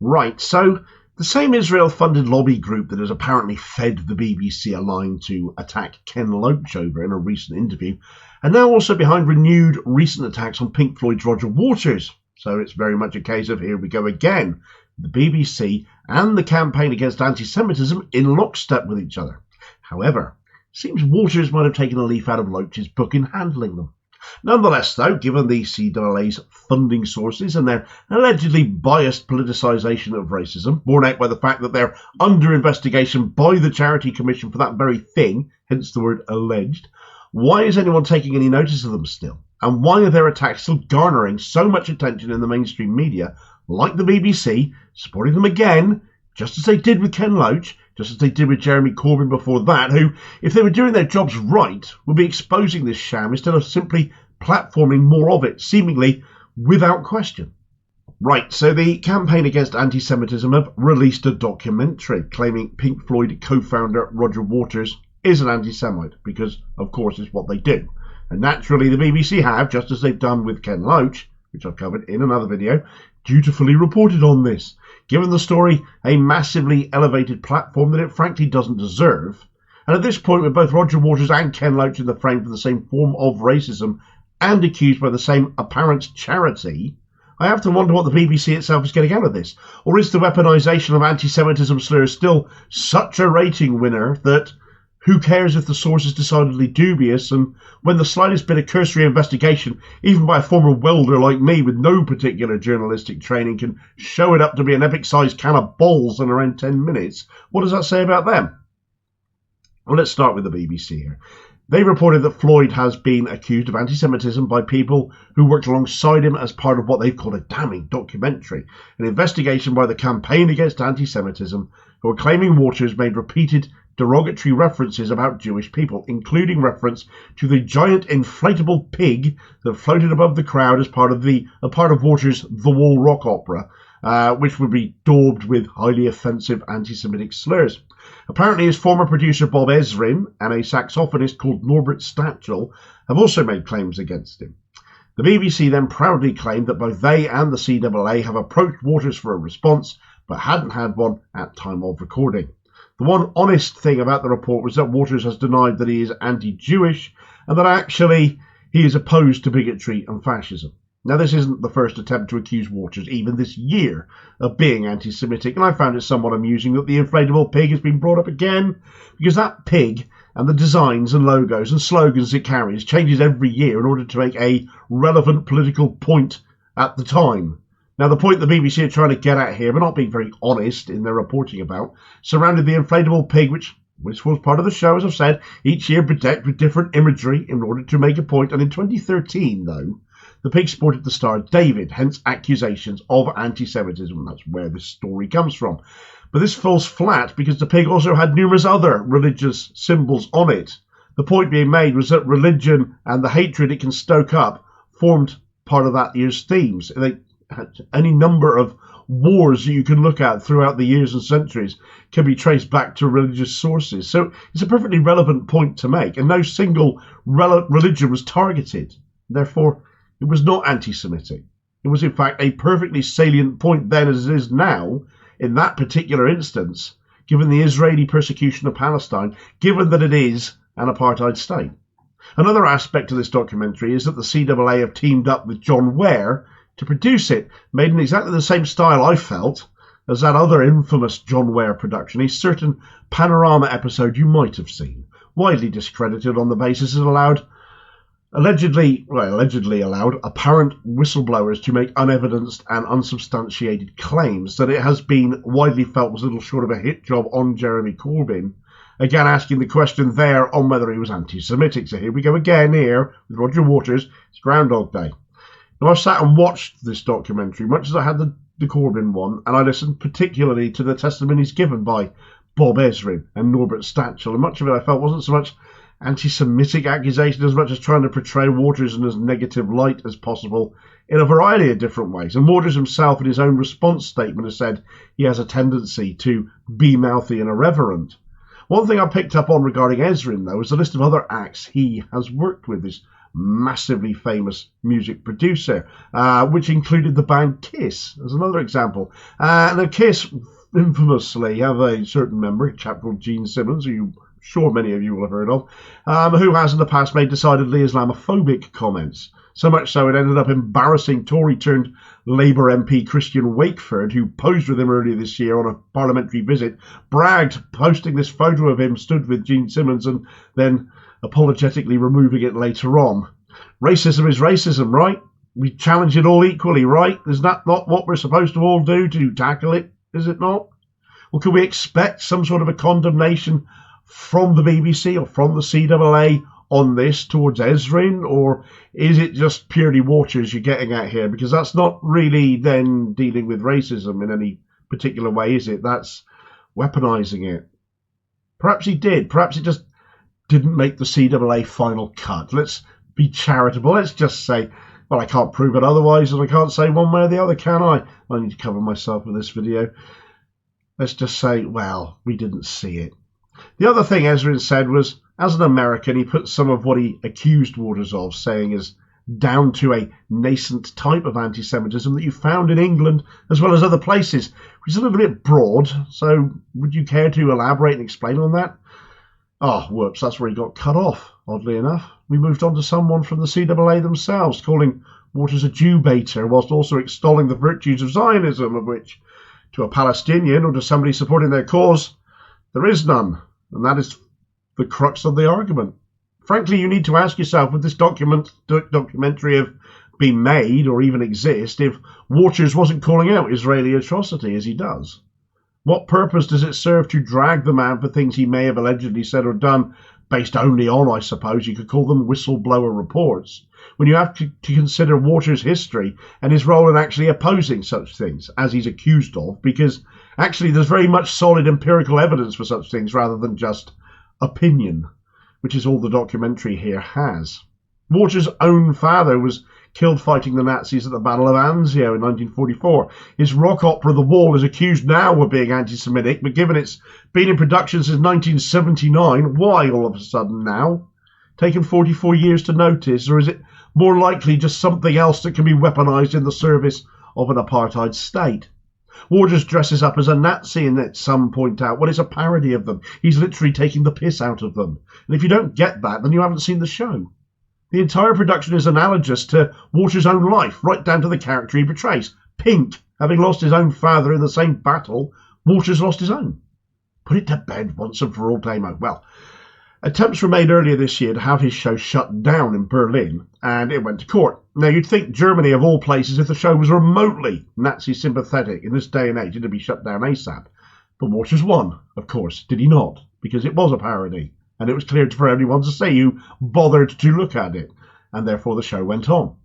Right, so the same Israel-funded lobby group that has apparently fed the BBC a line to attack Ken Loach over in a recent interview, are now also behind renewed recent attacks on Pink Floyd's Roger Waters. So it's very much a case of here we go again, the BBC and the campaign against anti-Semitism in lockstep with each other. However, it seems Waters might have taken a leaf out of Loach's book in handling them. Nonetheless, though, given the CAA's funding sources and their allegedly biased politicisation of racism, borne out by the fact that they're under investigation by the Charity Commission for that very thing, hence the word alleged, why is anyone taking any notice of them still? And why are their attacks still garnering so much attention in the mainstream media, like the BBC, supporting them again, just as they did with Ken Loach, just as they did with Jeremy Corbyn before that, who, if they were doing their jobs right, would be exposing this sham instead of simply platforming more of it, seemingly without question. Right, so the campaign against anti-Semitism have released a documentary claiming Pink Floyd co-founder Roger Waters is an anti-Semite, because, of course, it's what they do. And naturally, the BBC have, just as they've done with Ken Loach, which I've covered in another video, dutifully reported on this, given the story a massively elevated platform that it frankly doesn't deserve. And at this point, with both Roger Waters and Ken Loach in the frame for the same form of racism and accused by the same apparent charity, I have to wonder what the BBC itself is getting out of this. Or is the weaponisation of anti-Semitism slurs still such a rating winner that who cares if the source is decidedly dubious, and when the slightest bit of cursory investigation, even by a former welder like me with no particular journalistic training, can show it up to be an epic-sized can of balls in around 10 minutes, what does that say about them? Well, let's start with the BBC here. They reported that Floyd has been accused of anti-Semitism by people who worked alongside him as part of what they've called a damning documentary, an investigation by the Campaign Against Anti-Semitism, who are claiming Waters made repeated derogatory references about Jewish people, including reference to the giant inflatable pig that floated above the crowd as part of Waters' The Wall rock opera, which would be daubed with highly offensive anti-Semitic slurs. Apparently, his former producer Bob Ezrin and a saxophonist called Norbert Stachel have also made claims against him. The BBC then proudly claimed that both they and the CAA have approached Waters for a response, but hadn't had one at time of recording. The one honest thing about the report was that Waters has denied that he is anti-Jewish and that actually he is opposed to bigotry and fascism. Now, this isn't the first attempt to accuse Waters, even this year, of being anti-Semitic, and I found it somewhat amusing that the inflatable pig has been brought up again, because that pig and the designs and logos and slogans it carries changes every year in order to make a relevant political point at the time. Now, the point the BBC are trying to get at here, but not being very honest in their reporting about, surrounded the inflatable pig, which was part of the show, as I've said, each year bedecked with different imagery in order to make a point. And in 2013, though, the pig sported the star David, hence accusations of anti-Semitism. That's where this story comes from. But this falls flat because the pig also had numerous other religious symbols on it. The point being made was that religion and the hatred it can stoke up formed part of that year's themes. They had any number of wars that you can look at throughout the years and centuries can be traced back to religious sources. So it's a perfectly relevant point to make, and no single religion was targeted. Therefore, it was not anti-Semitic. It was, in fact, a perfectly salient point then as it is now, in that particular instance, given the Israeli persecution of Palestine, given that it is an apartheid state. Another aspect of this documentary is that the CAA have teamed up with John Ware to produce it, made in exactly the same style, I felt, as that other infamous John Ware production, a certain Panorama episode you might have seen, widely discredited on the basis it allegedly allowed apparent whistleblowers to make unevidenced and unsubstantiated claims that it has been widely felt was little short of a hit job on Jeremy Corbyn, again asking the question there on whether he was anti-Semitic. So here we go again here with Roger Waters. It's Groundhog Day. Now, I've sat and watched this documentary, much as I had the Corbyn one, and I listened particularly to the testimonies given by Bob Ezrin and Norbert Stachel, and much of it I felt wasn't so much anti-Semitic accusation as much as trying to portray Waters in as negative light as possible in a variety of different ways. And Waters himself, in his own response statement, has said he has a tendency to be mouthy and irreverent. One thing I picked up on regarding Ezrin, though, is the list of other acts he has worked with, this massively famous music producer, which included the band Kiss as another example. Now, Kiss infamously have a certain member, a chap called Gene Simmons, who I'm sure many of you will have heard of, who has in the past made decidedly Islamophobic comments. So much so it ended up embarrassing Tory-turned-Labour MP Christian Wakeford, who posed with him earlier this year on a parliamentary visit, bragged, posting this photo of him stood with Gene Simmons and then apologetically removing it later on. Racism is racism, right? We challenge it all equally, right? Is that not what we're supposed to all do to tackle it? Is it not? Or can we expect some sort of a condemnation from the BBC or from the CAA on this towards Ezrin, or is it just purely Waters you're getting at here? Because that's not really then dealing with racism in any particular way, is it? That's weaponising it. Perhaps he did. Perhaps it just didn't make the CAA final cut. Let's be charitable. Let's just say, well, I can't prove it otherwise, and I can't say one way or the other, can I? I need to cover myself with this video. Let's just say, well, we didn't see it. The other thing Ezrin said was, as an American, he put some of what he accused Waters of, saying is down to a nascent type of anti-Semitism that you found in England as well as other places, which is a little bit broad. So would you care to elaborate and explain on that? Oh, whoops, that's where he got cut off, oddly enough. We moved on to someone from the CAA themselves, calling Waters a Jew-baiter, whilst also extolling the virtues of Zionism, of which, to a Palestinian or to somebody supporting their cause, there is none. And that is the crux of the argument. Frankly, you need to ask yourself, would this documentary have been made or even exist if Waters wasn't calling out Israeli atrocity as he does? What purpose does it serve to drag the man for things he may have allegedly said or done based only on, I suppose you could call them, whistleblower reports, when you have to consider Waters' history and his role in actually opposing such things, as he's accused of, because actually there's very much solid empirical evidence for such things rather than just opinion, which is all the documentary here has. Waters' own father was killed fighting the Nazis at the Battle of Anzio in 1944. His rock opera The Wall is accused now of being anti-Semitic, but given it's been in production since 1979, why all of a sudden now? Taken 44 years to notice, or is it more likely just something else that can be weaponized in the service of an apartheid state? Waters dresses up as a Nazi in it, some point out. Well, it's a parody of them. He's literally taking the piss out of them. And if you don't get that, then you haven't seen the show. The entire production is analogous to Waters' own life, right down to the character he portrays. Pink, having lost his own father in the same battle, Waters lost his own. Put it to bed once and for all, Damo. Well, attempts were made earlier this year to have his show shut down in Berlin, and it went to court. Now, you'd think Germany, of all places, if the show was remotely Nazi-sympathetic in this day and age, it'd be shut down ASAP. But Waters won, of course, did he not? Because it was a parody, and it was clear for everyone to see who bothered to look at it, and therefore the show went on.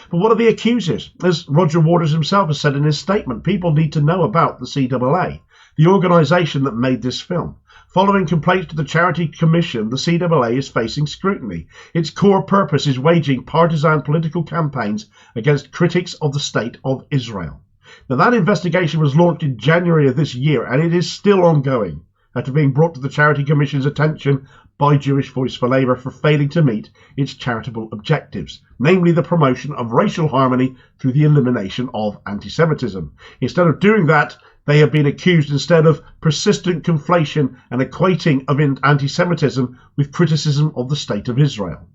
But what are the accusers? As Roger Waters himself has said in his statement, people need to know about the CAA, the organisation that made this film. Following complaints to the Charity Commission, the CAA is facing scrutiny. Its core purpose is waging partisan political campaigns against critics of the State of Israel. Now, that investigation was launched in January of this year, and it is still ongoing, after being brought to the Charity Commission's attention by Jewish Voice for Labour for failing to meet its charitable objectives, namely the promotion of racial harmony through the elimination of anti-Semitism. Instead of doing that, they have been accused instead of persistent conflation and equating of anti-Semitism with criticism of the State of Israel.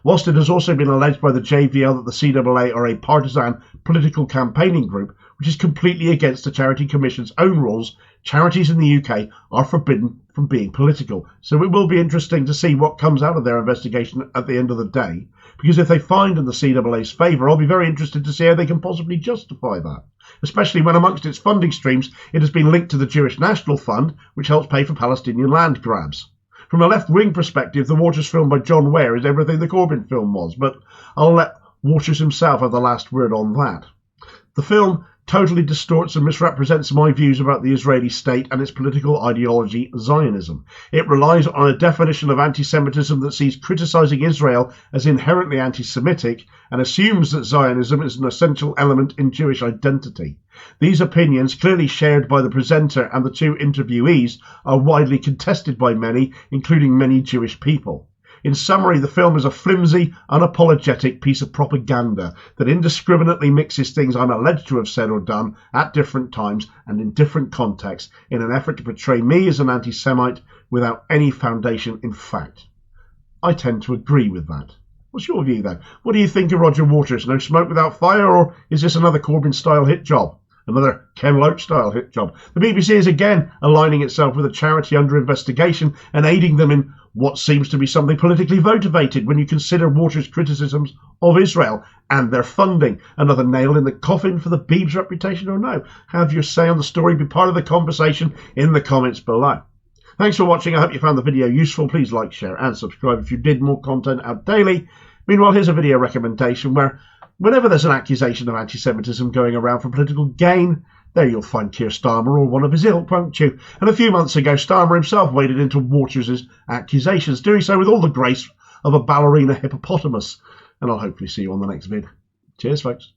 Whilst it has also been alleged by the JVL that the CAA are a partisan political campaigning group, which is completely against the Charity Commission's own rules, charities in the UK are forbidden from being political. So it will be interesting to see what comes out of their investigation at the end of the day, because if they find in the CAA's favour, I'll be very interested to see how they can possibly justify that, especially when amongst its funding streams it has been linked to the Jewish National Fund, which helps pay for Palestinian land grabs. From a left-wing perspective, the Waters film by John Ware is everything the Corbyn film was, but I'll let Waters himself have the last word on that. The film totally distorts and misrepresents my views about the Israeli state and its political ideology, Zionism. It relies on a definition of anti-Semitism that sees criticising Israel as inherently anti-Semitic and assumes that Zionism is an essential element in Jewish identity. These opinions, clearly shared by the presenter and the two interviewees, are widely contested by many, including many Jewish people. In summary, the film is a flimsy, unapologetic piece of propaganda that indiscriminately mixes things I'm alleged to have said or done at different times and in different contexts in an effort to portray me as an anti-Semite without any foundation in fact. I tend to agree with that. What's your view then? What do you think of Roger Waters? No smoke without fire, or is this another Corbyn-style hit job? Another Ken Loach-style hit job? The BBC is again aligning itself with a charity under investigation and aiding them in what seems to be something politically motivated when you consider Waters' criticisms of Israel and their funding. Another nail in the coffin for the Beeb's reputation or no? Have your say on the story. Be part of the conversation in the comments below. Thanks for watching. I hope you found the video useful. Please like, share and subscribe if you did. More content out daily. Meanwhile, here's a video recommendation where whenever there's an accusation of anti-Semitism going around for political gain, there you'll find Keir Starmer or one of his ilk, won't you? And a few months ago, Starmer himself waded into Waters' accusations, doing so with all the grace of a ballerina hippopotamus. And I'll hopefully see you on the next vid. Cheers, folks.